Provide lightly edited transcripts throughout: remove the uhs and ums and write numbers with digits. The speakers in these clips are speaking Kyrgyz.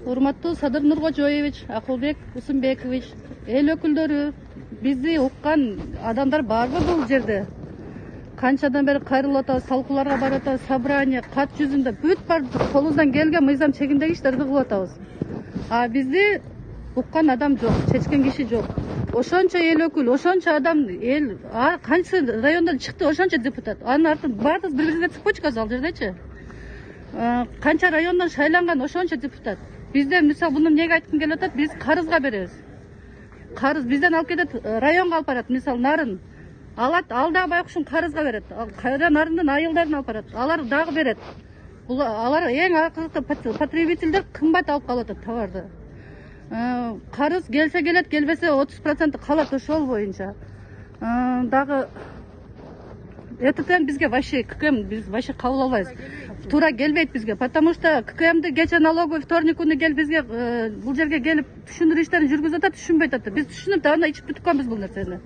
Урматтуу Садыр Нуркожоевич, Акылбек Усунбекович, эл өкүлдөрү, бизди уккан адамдар барбы бул жерде? Канчадан бери кайрылып атабыз, талкууларга барып атабыз, собрание, кат жүзүндө бүт бар колубуздан келген мыйзам чегиндеги иштерди кылып атабыз. А бизди уккан адам жок, чечкен киши жок. Ошончо эл өкүл, ошончо адам, эл канча райондон чыкты, ошончо депутат. Анын артын баардыгыбыз бири-бирибизге цепочкабыз ал жердечи. Канча райондон шайланган ошончо депутат. Бизден мисалы буну эмнеге айткым келип атат? Биз карызга беребиз. Карыз бизден алып кетет, районго алып барат, мисалы нарын. Алат, ал дагы байкушун карызга берет. Кайра нарындын айылдарын алып барат. Алар дагы берет. Алар эң акыркы потребительдер кымбат алып калып атат товарды. Карыз келсе келет, келбесе 30% калат ошол боюнча. Дагы эттен бизге вообще ККМ биз вообще кабыл албайбыз. Тура келбейт бизге, потому что ККМди кече налоговый вторник күнү келип бизге бул жерге келип түшүндүрүү иштерин жүргүзүп атат, түшүнбөй атат. Биз түшүнүп да анда ичип бүткөнбүз бул нерсени.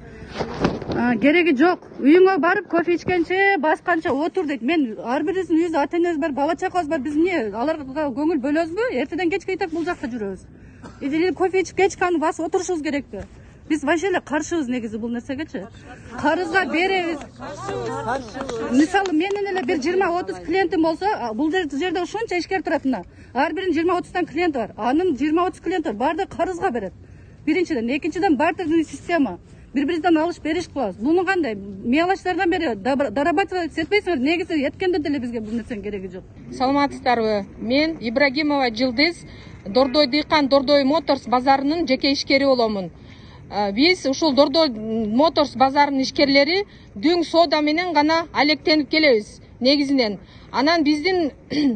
Кереги жок. Үйүңө барып кофе ичкенче, басканча отур дейт. Мен ар бирибиздин үйүбүз, ата-энебиз бар, бала чакабыз бар. Биз эмне аларга көңүл бөлөбүзбү? Эртеден кечке так бул жакта жүрөбүз. Или кофе ичип кечке аны басып отурушубуз керекпи? Биз вообще эле каршыбыз негизи бул нерсегечи. Карызга беребиз. Мисалы менин эле бир 20-30 клиентим болсо, бул жерде ошончо ишкер турат мына. Ар биринин 20-30 клиенти бар. Анын 20-30 клиенти бар. Баардыгы карызга берет. Биринчиден, экинчиден бартерный система. Бири-бирибизден алыш бериш кылабыз. Буну кандай? Мелочтардан бери дорабатывать этпейсиңер, негизи эткенде деле бизге бул нерсенин кереги жок. Саламатсыздарбы? Мен Ибрагимова Жылдыз, Дордой Дыйкан Дордой Моторс базарынын жеке ишкери боломун. Биз ушул Дордой Моторс базарынын ишкерлери дүң соода менен гана алектенип келебиз негизинен. Анан биздин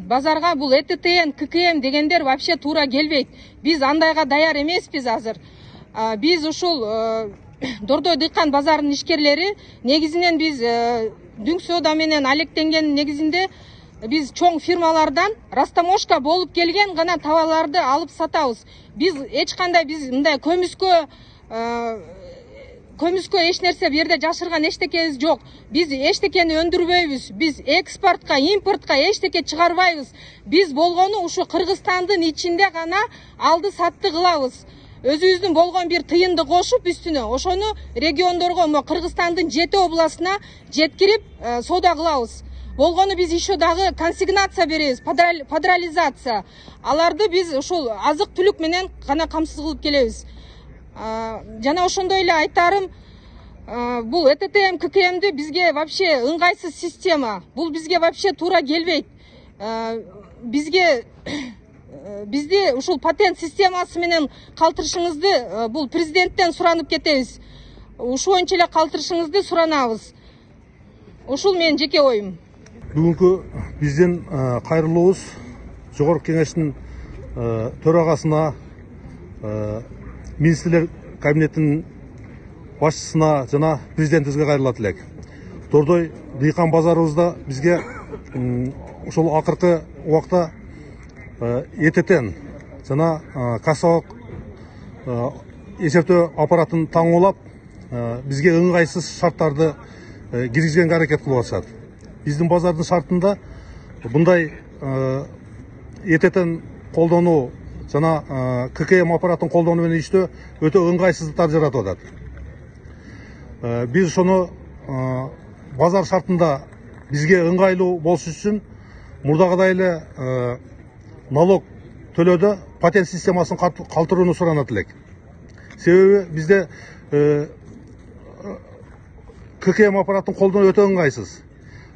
базарга бул ЭТТН, ККМ дегендер вообще туура келбейт. Биз андайга даяр эмеспиз азыр. Биз ушул Дордой Дыйкан базарынын ишкерлери негизинен биз дүң соода менен алектенген негизинде биз чоң фирмалардан растаможка болуп келген гана товарларды алып сатабыз. Биз эч кандай биз мындай көмүскө эч нерсе бу жерде жашырган эчтекебиз жок. Биз эчтекени өндүрбөйбүз. Биз экспортко, импортко эчтеке чыгарбайбыз. Биз болгону ушу Кыргызстандын ичинде гана алды сатты кылабыз. Өзүбүздүн болгон бир тыйынды кошуп үстүнө ошону региондорго, Кыргызстандын 7 областына жеткирип соода кылабыз. Болгону биз еще дагы консигнация беребиз, падрализация. Аларды биз ушул азык түлүк менен гана камсыз кылып келебиз. Жана ошондой эле айтарым, бул ЭТТМ, ККМди бизге вообще ыңгайсыз система. Бул бизге вообще туура келбейт. Бизди ушул патент системасы менен калтырышыңызды бул президенттен суранып кетебиз. Ушул боюнча эле калтырышыңызды суранабыз. Ушул менин жеке оюм. Бүгүнкү бизден кайрылуубуз Жогорку Кеңештин төрагасына, министрлер кабинетинин башчысына жана президентибизге кайрылат элек. Дордой Дыйкан базарыбызда бизге ошол акыркы убакта ЭТТН жана кассалык эсептөө аппаратын таңоолап бизге ыңгайсыз шарттарды киргизгенге аракет кылып атышат. Биздин базардын шартында мындай ЭТТН колдонуу жана ККМ аппаратын колдонуу менен иштөө өтө ыңгайсыздыктар жаратып атат. Биз ошону базар шартында бизге ыңгайлуу болуш үчүн мурдагыдай эле налог төлөөдө патент системасын калтырууну суранат элек. Себеби бизде ККМ аппаратын колдонуу өтө ыңгайсыз.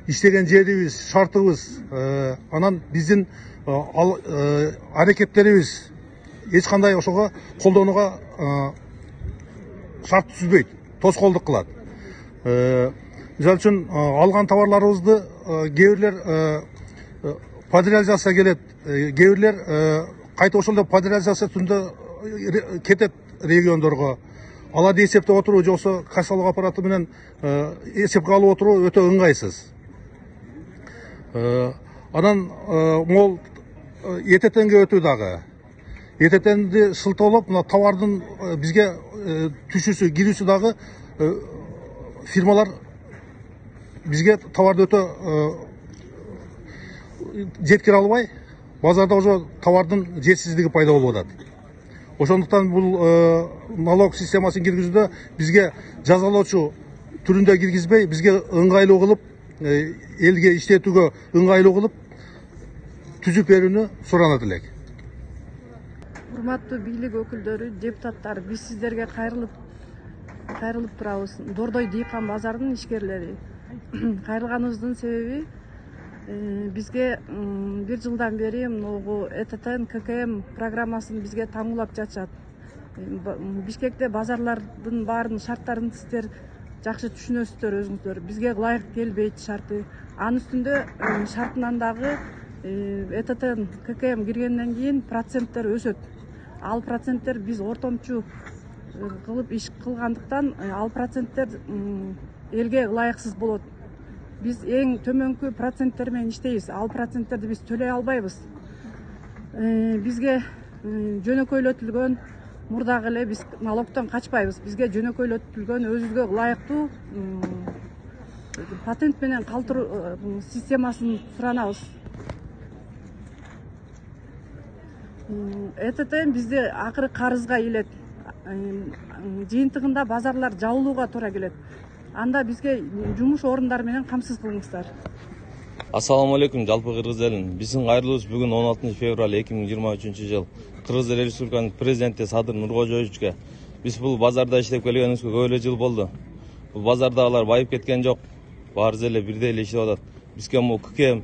Иштеген жерибиз, шартыбыз, анан биздин аракеттерибиз эч кандай ошого колдонууга шарт түзбөйт, тоскоолдук кылат. Мисалы үчүн алган товарларыбызды кээ бирлер падрализация келет, кээ бирлер кайта ошол падрализация түрүндө кетет региондорго. Аларды эсептеп отуруу же болсо кассалык аппараты менен эсепке алып отуруу өтө ыңгайсыз. Анан могул ЭТТНге өтүү дагы. ЭТТНди шылтоолоп, мына товардын бизге түшүүсү, кирүүсү дагы фирмалар бизге товарды өтө жеткире албай, базарда уже товардың жетсіздігі пайда болып жатады. Ошондуктан бул налог системасын киргизүүдө бизге жазалоочу түрүндө киргизбей, бизге ыңгайлуу кылып, элге иштетүүгө ыңгайлуу кылып түзүп берүүнү суранат элек. Урматтуу бийлик өкүлдөрү, депутаттар, биз сиздерге кайрылып турабыз. Дордой дыйкан базарынын ишкерлери. Кайрылганыбыздын себеби бизге бир жылдан бери могу ЭТТ ККМ программасын бизге таңуулап жатышат. Бишкекте базарлардын баарын шарттарын сиздер жакшы түшүнөсүздөр өзүңүздөр. Бизге ылайык келбейт шарты. Анын үстүндө шартынан дагы ЭТТ ККМ киргенден кийин проценттер өсөт. Ал проценттер биз ортомчу кылып иш кылгандыктан ал проценттер элге ылайыксыз болот. Биз эң төмөнкү проценттер менен иштейбиз. Ал проценттерди биз төлөй албайбыз. Бизге жөнөкөйлөтүлгөн мурдагы эле биз налогтон качпайбыз. Бизге жөнөкөйлөтүлгөн өзүбүзгө ылайыктуу патент менен калтыруу системасын суранабыз. ЭТТ бизди акыры карызга илет. Жыйынтыгында базарлар жабылууга туура келет. Анда бизге жумуш орундары менен камсыз кылыңыздар. Assalamu alaikum, жалпы Кыргыз элин. Биздин кайрылуубуз бүгүн 16 февраль 2023 жыл. Кыргыз Республиканын президенти Садыр Нуркожоевичке биз бул базарда иштеп келгенибизге көп эле жыл болду. Бул базардагылар байып кеткен жок. Баарыбыз эле бирдей эле иштеп атат. Бизге бул ККМ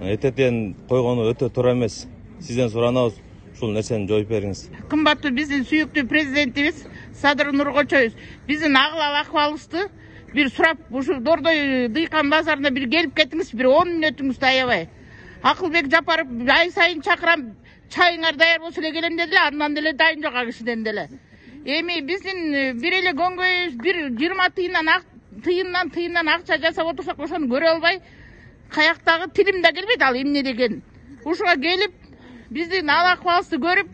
ЭТТнин койгону өтө туура эмес. Сизден суранабыз, ушул нерсени жооп бериңиз. Кымбаттуу биздин сүйүктүү президентибиз Садыр Нуркожоевич биздин акыл акыбалыбызды bir сурап, ушу Дордой дыйкан базарына bir келип кетиңиз, bir 10 мүнөтүңүздү аябай. Акылбек Жапаров ай сайын чакырам, чайыңар даяр болсо эле келем деди эле, андан деле дайын жок ал кишиден деле. Эми биздин бир эле көңгөйүбүз bir 20 тыйындан акча жасап отурсак, ошону көрө албай, каяктагы тилим да келбейт ал эмне деген. Ушуга келип, биздин ал акыбалыбызды көрүп,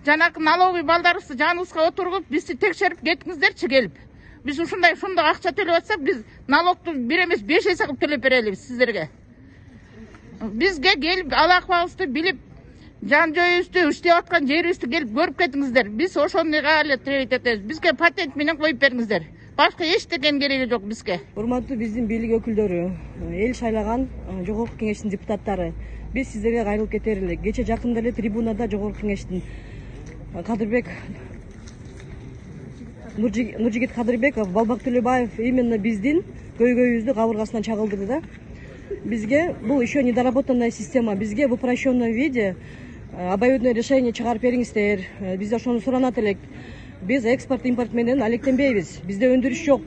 жанакы налоговый балдарыбызды жаныбызга отургуп, бизди текшерип кетиңиздерчи келип. Biz ушундай шундак акча төлөп атсак, биз налогду 1 эмес 5 эсе кылып төлөп берелибиз сиздерге. Бизге келип ал акыбалыбызды билип, жан жоюбузду, иштеп аткан жерибизди келип көрүп кетиңиздер. Биз ошондойго эле талап этебиз. Бизге патент менен коюп бериңиздер. Башка эчтекен кереги жок бизге. Урматтуу биздин бийлик өкүлдөрү, эл шайлаган жогорку кеңештин депутаттары, биз сиздерге кайрылып кетер элек. Кече жакында эле трибунада жогорку кеңештин Кадырбек Нуржигит Кадырбеков, Балбак Төлөбаев именно биздин көйгөйүбүздү кабыргасынан чагылдырды да. Бизге бул еще недоработанная система. Бизге в упрощенном виде обоюдное решение чыгарып бериңиздер. Бизде ошону суранат элек. Биз экспорт импорт менен алектенбейбиз. Бизде өндүрүш жок.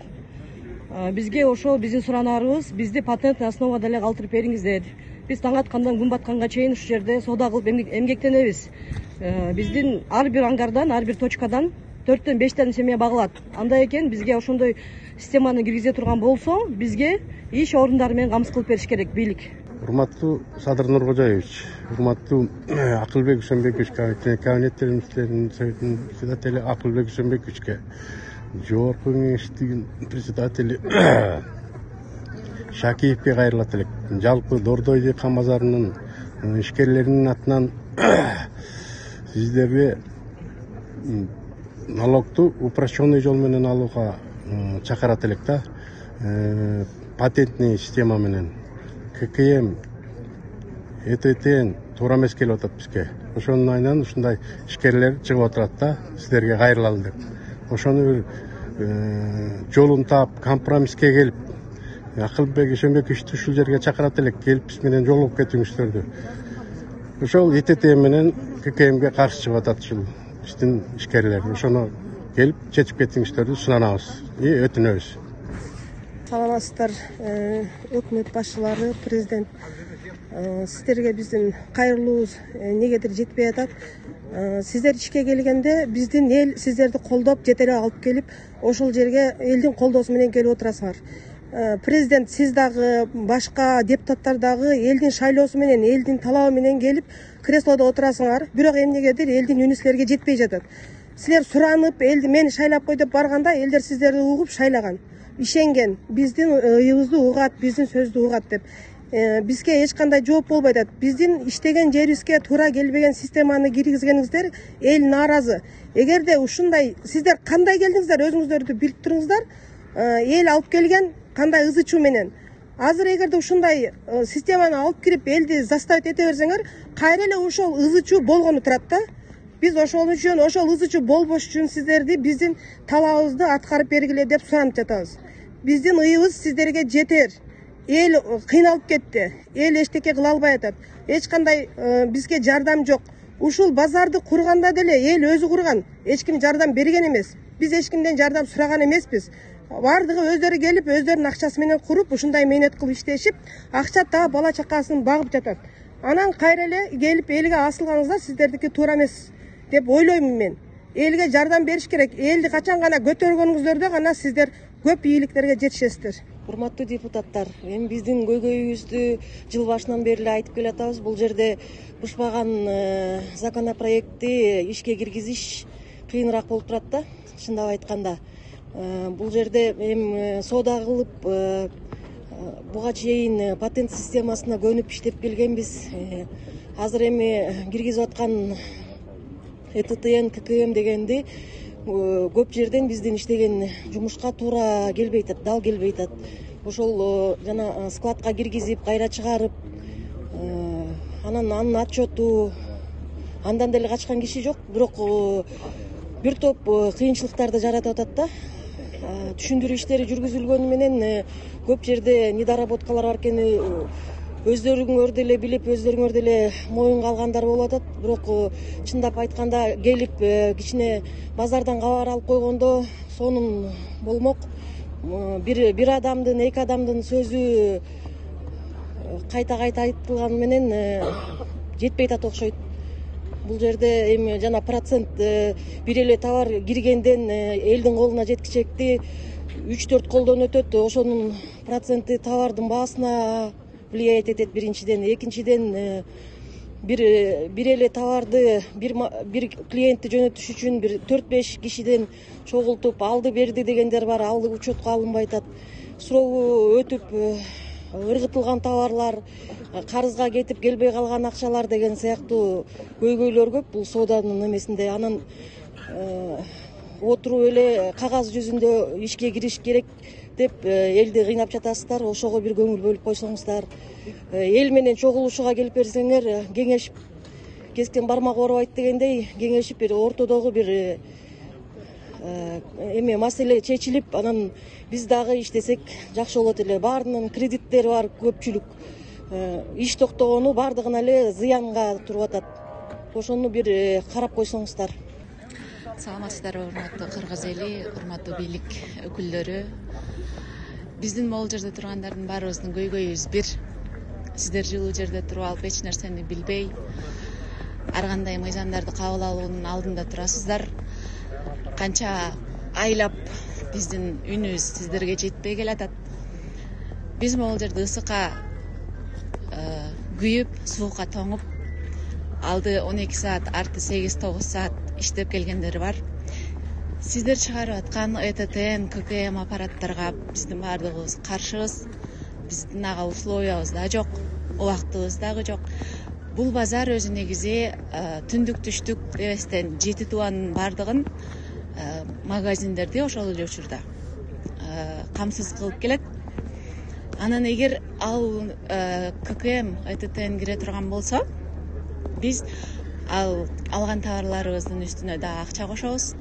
Бизге ошо биздин суранарыбыз, бизди патентный основада эле калтырып бериңиздер. Биз таң аткандан күн батканга чейин ушул жерде соода кылып эмгектенебиз. Биздин ар бир ангардан, ар бир точкадан 4-5 семья багылат. Андай экен бизге ошондой системаны киргизе турган болсо, бизге иш орундары менен камсыз кылып бериш керек бийлик. Урматтуу Садыр Нуркожоевич, урматтуу Акылбек Үсөнбекович, кабинеттерибиздин советинин председатели Акылбек Үсөнбековичке, жогорку кеңештин председатели Шакиевке кайрылат элек. Жалпы Дордой дыйкан базарынын ишкерлеринин атынан сиздерге налогту упрощенный жол менен алууга чакырат элек да. Патентный система менен ККМ ЭТТн туура эмес келип атат бизге. Ошонун айынан ушундай ишкерлер чыгып отурат да, сиздерге кайрылалы деп. Ошону бир жолун таап, компромисске келип, Акылбек Үсөнбековичти ушул жерге чакырат элек, келип биз менен жолугуп кетиңиздерди. Ошол ЭТТ менен ККМге каршы чыгып атат ушул биздин ишкерлер. Ошону келип чечип кетиңиздерди суранабыз, өтүнөбүз. Саламатсыздар, өкмөт башчылары, президент. Сиздерге биздин кайрылуубуз негедир жетпей атат. Сиздер ишке келгенде биздин эл сиздерди колдоп, жетелеп алып келип, ошол жерге элдин колдоосу менен келип отурасыңар. Президент, сиз дагы, башка депутаттар дагы элдин шайлоосу менен, элдин талабы менен келип креслодо отурасыңар. Бирок эмнегедир элдин үнү силерге жетпей жатат. Силер суранып, элди мени шайлап кой деп барганда, элдер сиздерди угуп шайлаган, ишенген, биздин ыйыбызды угат, биздин сөздү угат деп. бизге эч кандай жооп болбой атат. Биздин иштеген жерибизге туура келбеген системаны киргизгениңиздер эл нааразы. Эгерде ушундай сиздер кандай келдиңиздер өзүңүздөрдү билип туруңуздар. Эл алып келген кандай ызы чуу менен. Азыр эгерде ушундай системаны алып кирип элди заставить эте берсеңер, кайра эле ошол ызы чуу болгону турат да. Биз ошол ызы чуу болбош үчүн сиздерди биздин талабыбызды аткарып бергиле деп суранып жатабыз. Биздин ыйыбыз сиздерге жетер. Эл кыйналып кетти. Эл эчтеке кыла албай атат. Эч кандай бизге жардам жок. Ушул базарды курганда деле эл өзү курган. Эч ким жардам берген эмес. Биз эч кимден жардам сураган эмеспиз. Бардыгы өздөрү келип, өздөрүнүн акчасы менен куруп, ушундай мээнет кылып иштешип, акча таап бала чакасын багып жатат. Анан кайра эле келип элге асылганыңызда сиздердики туура эмес деп ойлоймун мен. Элге жардам бериш керек. Элди качан гана көтөргөнүңүздөрдө гана сиздер көп ийгиликтерге жетишесиздер. Урматтуу депутаттар, эми биздин көйгөйүбүздү жыл башынан бери эле айтып келатабыз. Бул жерде бушпаган законопроектти ишке киргизиш кыйыныраак болуп турат да, чындап айтканда. Бул жерде эми соода кылып буга чейин патент системасына көнүп иштеп келгенбиз. Азыр эми киргизип аткан ЭТТН, ККМ дегенди көп жерден биздин иштеген жумушка туура келбей атат, дал келбей атат. Ошол жана складка киргизип, кайра чыгарып, анын отчету андан деле качкан киши жок, бирок бир топ кыйынчылыктарды жаратып атат да. Түшүндүрүү иштери жүргүзүлгөнү менен көп жерде недоработкалар бар экени өздөрүңөр деле билип, өздөрүңөр деле моюнга алгандар болуп атат. Бирок чындап айтканда келип кичине базардан кабар алып койгондо сонун болмок. Бир адамдын, эки адамдын сөзү кайта айтылганы менен жетпей атат окшойт. Бул жерде эми жана процент бир эле товар киргенден элдин колуна жеткичекти 3-4 колдон өтөт. Ошонун проценти товардын баасына влиять этет биринчиден. Экинчиден бир эле товарды бир клиентти жөнөтүш үчүн бир 4-5 кишиден чогултуп алды берди дегендер бар. Ал учетко алынбай атат. Сурообу өтүп ыргытылган товарлар, карызга кетип келбей калган акчалар деген сыяктуу көйгөйлөр көп бул сооданын эмесинде. Анан отуруп эле кагаз жүзүндө ишке кириш керек деп элди кыйнап жатасыздар. Ошого бир көңүл бөлүп койсоңуздар, эл менен чогулушууга келип берсеңер, кеңешип, кескен бармак оорубайт дегендей кеңешип бир ортодогу бир маселе чечилип, анан биз дагы иштесек жакшы болот эле. Баарынын кредиттери бар көпчүлүк. Иш токтогону бардыгына эле зыянга туруп атат. Ошону бир карап койсоңуздар. Саламатсыздарбы, урматтуу кыргыз эли, урматтуу бийлик өкүлдөрү. Биздин могул жерде тургандардын баарыбыздын көйгөйүбүз бир. Сиздер жылуу жерде туруп алып эч нерсени билбей, ар кандай мыйзамдарды кабыл алуунун алдында турасыздар. Канча айлап биздин үнүбүз сиздерге жетпей келатат. Биз могул жерде ысыкка күйүп, суукка тоңуп, алды 12 саат, арты 8-9 саат иштеп келгендери бар. Сиздер чыгарып аткан ЭТТН, ККМ аппараттарга биздин баардыгыбыз каршыбыз. Биздин ага условиябыз да жок, убактыбыз дагы жок. Бул базар өзү негизи түндүк түштүк дебестен 7 тубанын бардыгын магазиндерди ошол эле учурда камсыз кылып келет. Анан эгер ал ККМ, ЭТТН кире турган болсо, биз алган товарларыбыздын үстүнө да акча кошобуз.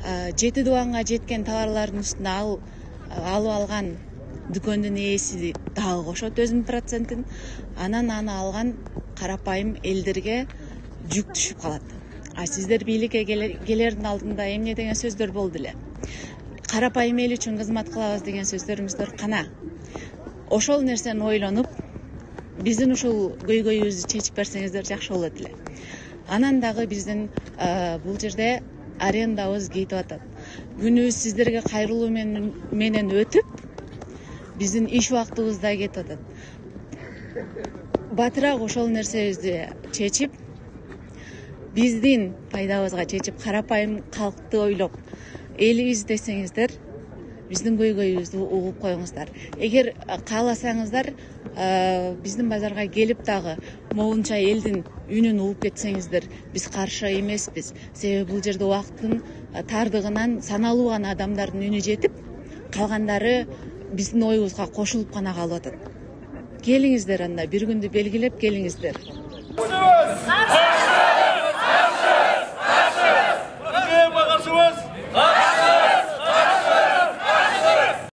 7 тубанга жеткен товарлардын үстүнө алып алган дүкөндүн ээси дагы кошот өзүнүн процентин. Анан аны алган карапайым элдерге жүк түшүп калат. Сиздер бийликке келердин алдында эмне деген сөздөр болду эле. Карапайым эл үчүн кызмат кылабыз деген сөздөрүңүздөр кана? Ошол нерсени ойлонуп, биздин ушул көйгөйүбүздү чечип берсеңиздер жакшы болот эле. Анан дагы биздин бул жерде арендабыз кетип атат. Күнүбүз сиздерге кайрылуу менен өтүп, биздин иш убактыбыз да кетип атат. Батыраак ошол нерсебизди чечип, биздин пайдабызга чечип, карапайым калкты ойлоп, элибиз десеңиздер, биздин көйгөйүбүздү угуп коюңуздар. Эгер кааласаңыздар, биздин базарга келип дагы моунча элдин үнүн угуп кетсеңиздер, биз каршы эмеспиз. Себеби бул жерде убакыттын тардыгынан саналуу гана адамдардын үнү жетип, калгандары биздин оюбузга кошулуп гана калып атат. Келиңиздер, анда бир күндү белгилеп келиңиздер.